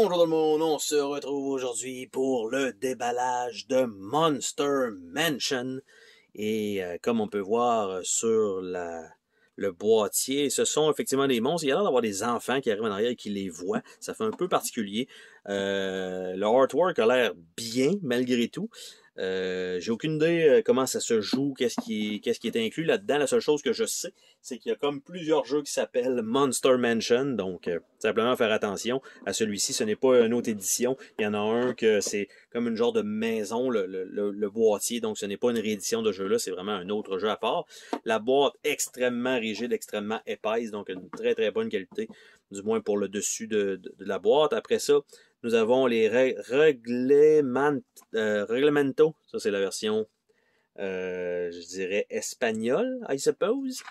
Bonjour tout le monde, on se retrouve aujourd'hui pour le déballage de Monster Mansion. Et comme on peut voir sur le boîtier, ce sont effectivement des monstres. Il y a l'air d'avoir des enfants qui arrivent en arrière et qui les voient. Ça fait un peu particulier. Le artwork a l'air bien malgré tout. J'ai aucune idée comment ça se joue, qu'est-ce qui est inclus là-dedans. La seule chose que je sais, c'est qu'il y a comme plusieurs jeux qui s'appellent Monster Mansion. Donc, simplement faire attention à celui-ci. Ce n'est pas une autre édition. Il y en a un que c'est comme une genre de maison, le boîtier. Donc, ce n'est pas une réédition de jeu-là. C'est vraiment un autre jeu à part. La boîte extrêmement rigide, extrêmement épaisse. Donc, une très, très bonne qualité. Du moins pour le dessus de la boîte. Après ça, nous avons les Reglamento. Ça, c'est la version, je dirais, espagnole, I suppose.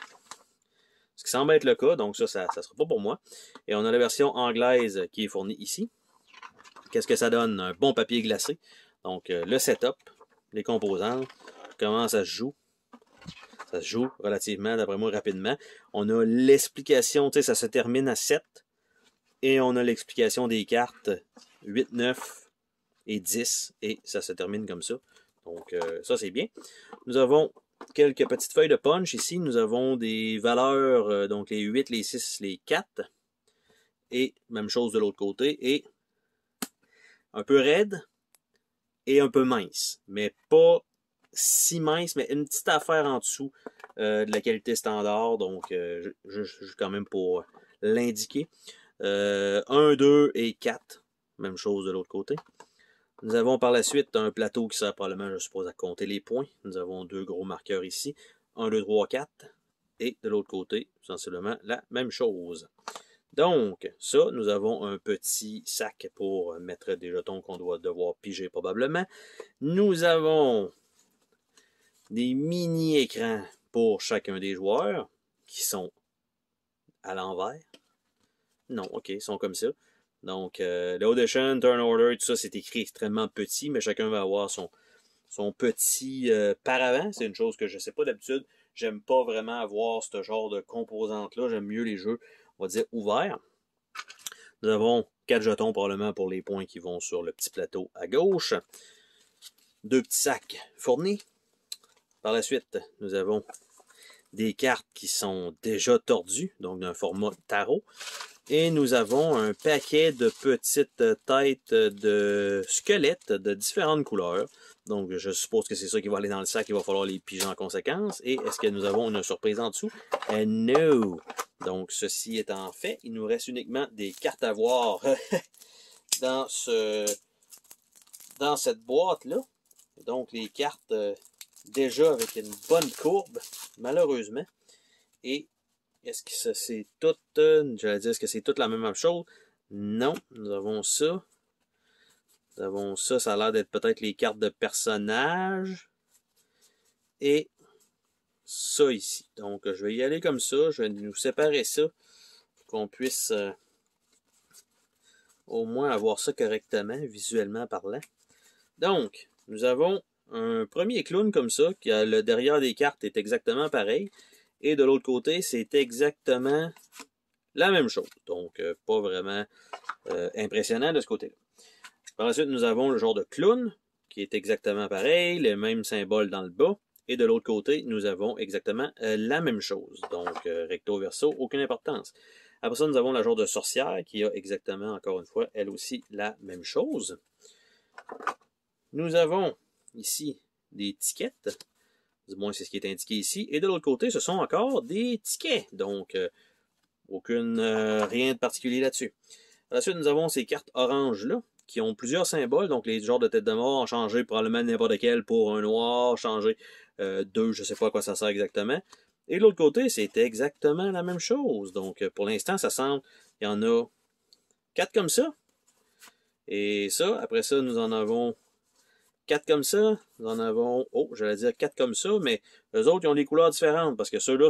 Ce qui semble être le cas, donc ça sera pas pour moi. Et on a la version anglaise qui est fournie ici. Qu'est-ce que ça donne? Un bon papier glacé. Donc, le setup, les composants, comment ça se joue. Ça se joue relativement, d'après moi, rapidement. On a l'explication, tu sais, ça se termine à 7. Et on a l'explication des cartes 8, 9 et 10. Et ça se termine comme ça. Donc, ça, c'est bien. Nous avons quelques petites feuilles de punch ici. Nous avons des valeurs, donc les 8, les 6, les 4. Et même chose de l'autre côté. Et un peu raide et un peu mince. Mais pas si mince, mais une petite affaire en dessous de la qualité standard. Donc, je quand même pour l'indiquer. 1, 2 et 4. Même chose de l'autre côté. Nous avons par la suite un plateau qui sert probablement, je suppose, à compter les points. Nous avons deux gros marqueurs ici. 1, 2, 3, 4. Et de l'autre côté, sensiblement la même chose. Donc, ça, nous avons un petit sac pour mettre des jetons qu'on doit devoir piger probablement. Nous avons des mini-écrans pour chacun des joueurs qui sont à l'envers. Non, ok, ils sont comme ça. Donc, l'audition, turn order, tout ça, c'est écrit extrêmement petit, mais chacun va avoir son petit paravent. C'est une chose que je ne sais pas d'habitude. J'aime pas vraiment avoir ce genre de composante-là. J'aime mieux les jeux, on va dire, ouverts. Nous avons 4 jetons probablement pour les points qui vont sur le petit plateau à gauche. 2 petits sacs fournis. Par la suite, nous avons des cartes qui sont déjà tordues, donc d'un format tarot. Et nous avons un paquet de petites têtes de squelettes de différentes couleurs. Donc, je suppose que c'est ça qui va aller dans le sac. Il va falloir les piger en conséquence. Et est-ce que nous avons une surprise en dessous? No! Donc, ceci étant fait, il nous reste uniquement des cartes à voir dans cette boîte-là. Donc, les cartes déjà avec une bonne courbe, malheureusement. Et est-ce que c'est tout, j'allais dire, est-ce que c'est toute la même chose? Non, nous avons ça. Nous avons ça, ça a l'air d'être peut-être les cartes de personnages. Et ça ici. Donc, je vais y aller comme ça. Je vais nous séparer ça pour qu'on puisse au moins avoir ça correctement, visuellement parlant. Donc, nous avons un premier clown comme ça, qui a le derrière des cartes est exactement pareil. Et de l'autre côté, c'est exactement la même chose. Donc, pas vraiment impressionnant de ce côté-là. Par la suite, nous avons le genre de clown, qui est exactement pareil, les mêmes symboles dans le bas. Et de l'autre côté, nous avons exactement la même chose. Donc, recto verso, aucune importance. Après ça, nous avons la genre de sorcière, qui a exactement, encore une fois, elle aussi, la même chose. Nous avons ici des tickets. Du moins, c'est ce qui est indiqué ici. Et de l'autre côté, ce sont encore des tickets. Donc, rien de particulier là-dessus. Par la suite, nous avons ces cartes oranges-là, qui ont plusieurs symboles. Donc, les genres de tête de mort ont changé probablement n'importe quel pour un noir, changé 2, je ne sais pas à quoi ça sert exactement. Et de l'autre côté, c'est exactement la même chose. Donc, pour l'instant, ça semble, il y en a 4 comme ça. Et ça, après ça, nous en avons 4 comme ça, nous en avons, j'allais dire 4 comme ça, mais eux autres, ils ont des couleurs différentes, parce que ceux-là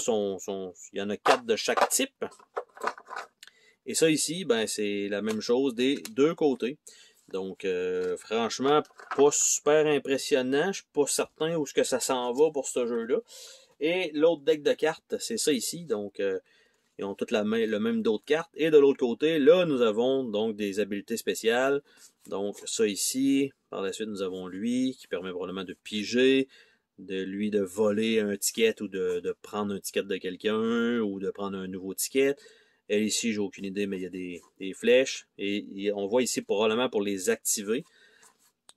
il y en a 4 de chaque type. Et ça ici, ben, c'est la même chose des deux côtés. Donc, franchement, pas super impressionnant. Je suis pas certain où est-ce que ça s'en va pour ce jeu-là. Et l'autre deck de cartes, c'est ça ici. Donc, Ils ont toutes le même dos de carte. Et de l'autre côté, là, nous avons donc des habiletés spéciales. Donc, ça ici. Par la suite, nous avons lui, qui permet probablement de piger, de voler un ticket ou de prendre un ticket de quelqu'un ou de prendre un nouveau ticket. Elle ici, j'ai aucune idée, mais il y a des flèches. Et on voit ici probablement pour les activer.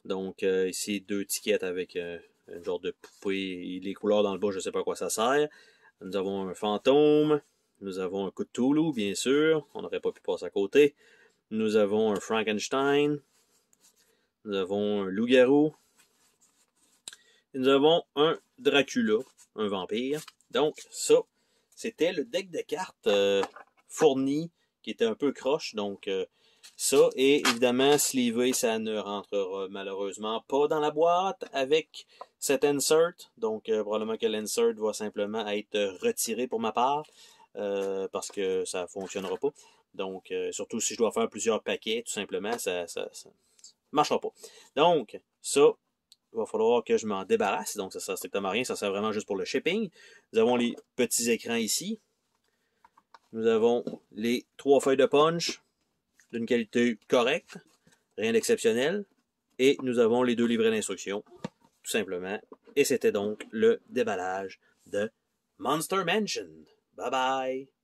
Donc, ici, 2 tickets avec un genre de poupée. Les couleurs dans le bas, je ne sais pas à quoi ça sert. Nous avons un fantôme. Nous avons un Cthulhu, bien sûr. On n'aurait pas pu passer à côté. Nous avons un Frankenstein. Nous avons un loup-garou. Et nous avons un Dracula, un vampire. Donc, ça, c'était le deck de cartes fourni, qui était un peu croche. Donc, ça, et évidemment, sleevé, ça ne rentrera malheureusement pas dans la boîte avec cet insert. Donc, probablement que l'insert va simplement être retiré pour ma part, parce que ça ne fonctionnera pas. Donc, surtout si je dois faire plusieurs paquets, tout simplement, ça marchera pas. Donc, ça, il va falloir que je m'en débarrasse. Donc, ça sert strictement à rien. Ça sert vraiment juste pour le shipping. Nous avons les petits écrans ici. Nous avons les 3 feuilles de punch d'une qualité correcte. Rien d'exceptionnel. Et nous avons les 2 livrets d'instructions. Tout simplement. Et c'était donc le déballage de Monster Mansion. Bye bye!